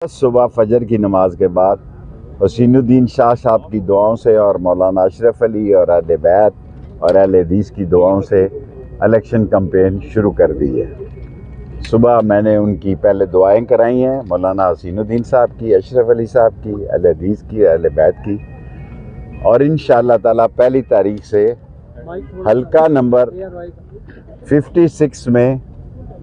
सुबह फजर की नमाज के बाद हसीनुद्दीन शाह साहब की दुआओं से और मौलाना अशरफ अली और अहले बैत और अहले हदीस की दुआओं से इलेक्शन कैंपेन शुरू कर दी है। सुबह मैंने उनकी पहले दुआएं कराई हैं, मौलाना हसीनुद्दीन साहब की, अशरफ अली साहब की, अहले हदीस की, अहले बैत की, और इंशाअल्लाह ताला पहली तारीख से हल्का नंबर 56 में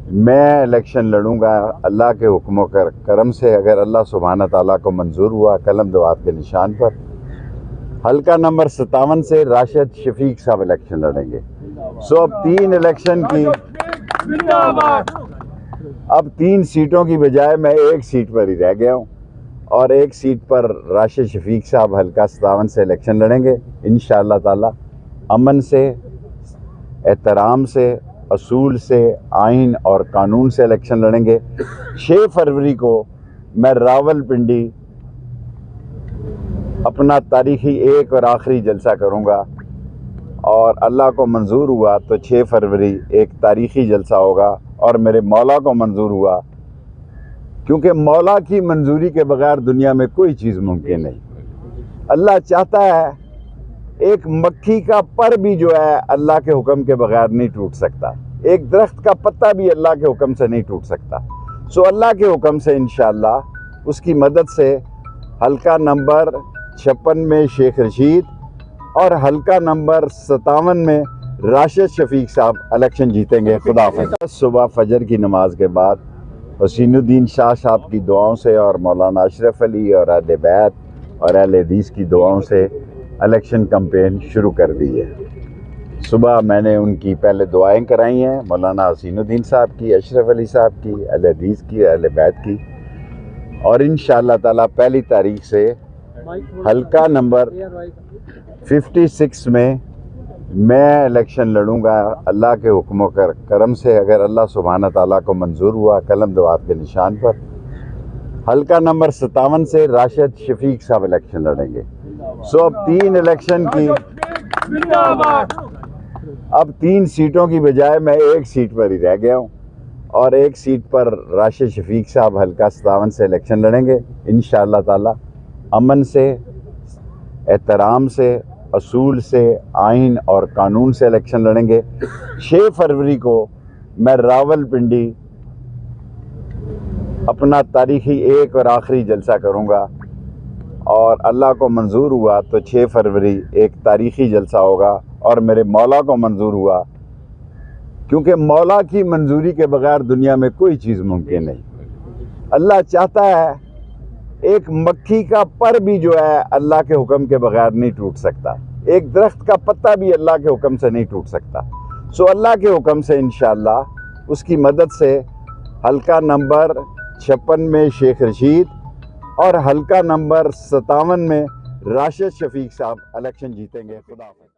मैं इलेक्शन लड़ूंगा। अल्लाह के हुक्म करम से, अगर अल्लाह सुब्हाना ताला को मंजूर हुआ, कलम दवात के निशान पर हल्का नंबर 57 से राशिद शफीक साहब इलेक्शन लड़ेंगे। सो अब तीन सीटों की बजाय मैं एक सीट पर ही रह गया हूँ और एक सीट पर राशिद शफीक साहब हल्का 57 से इलेक्शन लड़ेंगे। इंशाअल्लाह ताला अमन से, एहतराम से, असूल से, आइन और कानून से इलेक्शन लड़ेंगे। 6 फरवरी को मैं रावलपिंडी अपना तारीखी एक और आखिरी जलसा करूंगा और अल्लाह को मंजूर हुआ तो 6 फरवरी एक तारीखी जलसा होगा और मेरे मौला को मंजूर हुआ, क्योंकि मौला की मंजूरी के बगैर दुनिया में कोई चीज़ मुमकिन नहीं। अल्लाह चाहता है, एक मक्खी का पर भी जो है अल्लाह के हुक्म के बगैर नहीं टूट सकता, एक दरख्त का पत्ता भी अल्लाह के हुक्म से नहीं टूट सकता। सो अल्लाह के हुक्म से इंशाअल्लाह उसकी मदद से हल्का नंबर 56 में शेख रशीद और हल्का नंबर 57 में राशिद शफीक साहब इलेक्शन जीतेंगे। खुदा हाफ़िज़। सुबह फजर की नमाज के बाद हसीनुद्दीन शाह साहब की दुआओं से और मौलाना अशरफ अली और अहले बैत और अहले हदीस की दुआओं से इलेक्शन कैंपेन शुरू कर दी है। सुबह मैंने उनकी पहले दुआएं कराई हैं, मौलाना हसीनुद्दीन साहब की, अशरफ अली साहब की, अहले हदीस की, अहले बैत की, और इंशाअल्लाह ताला पहली तारीख से हल्का नंबर 56 में मैं इलेक्शन लड़ूंगा। अल्लाह के हुक्म करम से, अगर अल्लाह सुब्हाना ताला को मंजूर हुआ, कलम दवात के निशान पर हल्का नंबर 57 से राशिद शफीक साहब इलेक्शन लड़ेंगे। सो अब तीन सीटों की बजाय मैं एक सीट पर ही रह गया हूँ और एक सीट पर राशिद शफीक साहब हल्का 57 से इलेक्शन लड़ेंगे। इंशाअल्लाह ताला अमन से, एहतराम से, असूल से, आइन और कानून से इलेक्शन लड़ेंगे। 6 फरवरी को मैं रावलपिंडी अपना तारीखी एक और आखिरी जलसा करूंगा और अल्लाह को मंजूर हुआ तो 6 फरवरी एक तारीखी जलसा होगा और मेरे मौला को मंजूर हुआ, क्योंकि मौला की मंजूरी के बगैर दुनिया में कोई चीज़ मुमकिन नहीं। अल्लाह चाहता है, एक मक्खी का पर भी जो है अल्लाह के हुक्म के बगैर नहीं टूट सकता, एक दरख्त का पत्ता भी अल्लाह के हुक्म से नहीं टूट सकता। सो अल्लाह के हुक्म से इंशाअल्लाह उसकी मदद से हल्का नंबर 56 में शेख रशीद और हल्का नंबर 57 में राशिद शफीक साहब इलेक्शन जीतेंगे। खुदा हाफ़िज़।